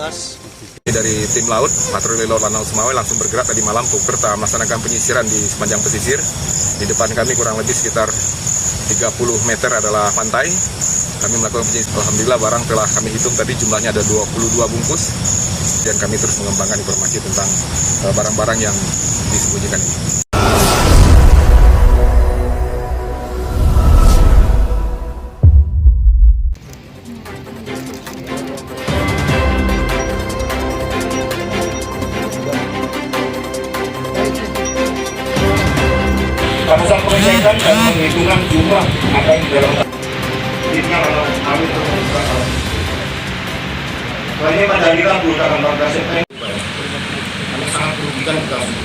tugas. Dari tim laut, patroli laut Lanau Sumawai langsung bergerak tadi malam serta melaksanakan penyisiran di sepanjang pesisir. Di depan kami kurang lebih sekitar 30 meter adalah pantai. Kami melakukan penyisiran. Alhamdulillah barang telah kami hitung tadi jumlahnya ada 22 bungkus. Dan kami terus mengembangkan informasi tentang barang-barang yang disembunyikan ini. Pada saat pengecekan dan penghitungan jumlah apa yang dalam timnya kami terus ini pada hari Rabu tanggal 14 September kami sangat merugikan kita semua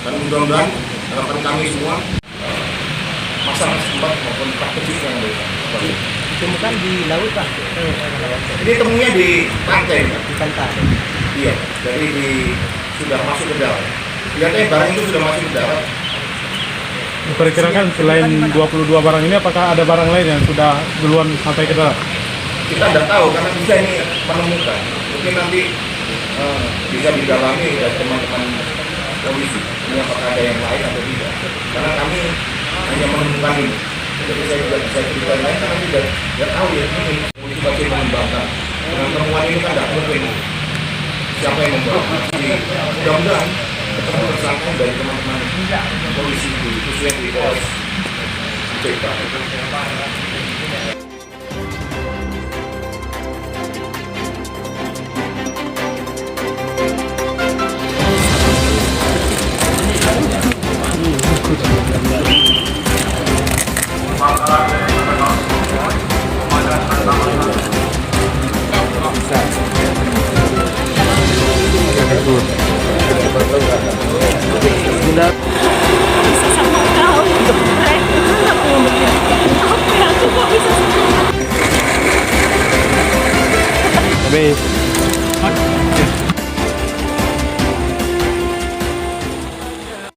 dan mudah-mudahan harapan kami semua masyarakat setempat maupun praktis yang ada Ditemukan di laut, Pak? ini temunya di pantai. Di pantai. Iya, jadi sudah masuk ke darat. Kelihatannya barang itu sudah masuk ke darat. Diperkirakan selain 22 barang ini, apakah ada barang lain yang sudah duluan sampai ke darat? Kita tidak tahu karena bisa ini menemukan. Mungkin nanti bisa didalami dari teman-teman polisi. Ini apakah ada yang lain atau tidak? Karena kami hanya menemukan ini. Jadi saya tidak bisa cerita lain karena tidak tahu ya ini. Polisi pasti mengembangkan. Dengan temuan ini kan tidak mungkin siapa yang membawa. Jadi mudah-mudahan ketemu tersangka dari teman-teman polisi khususnya di Polres BK. Tapi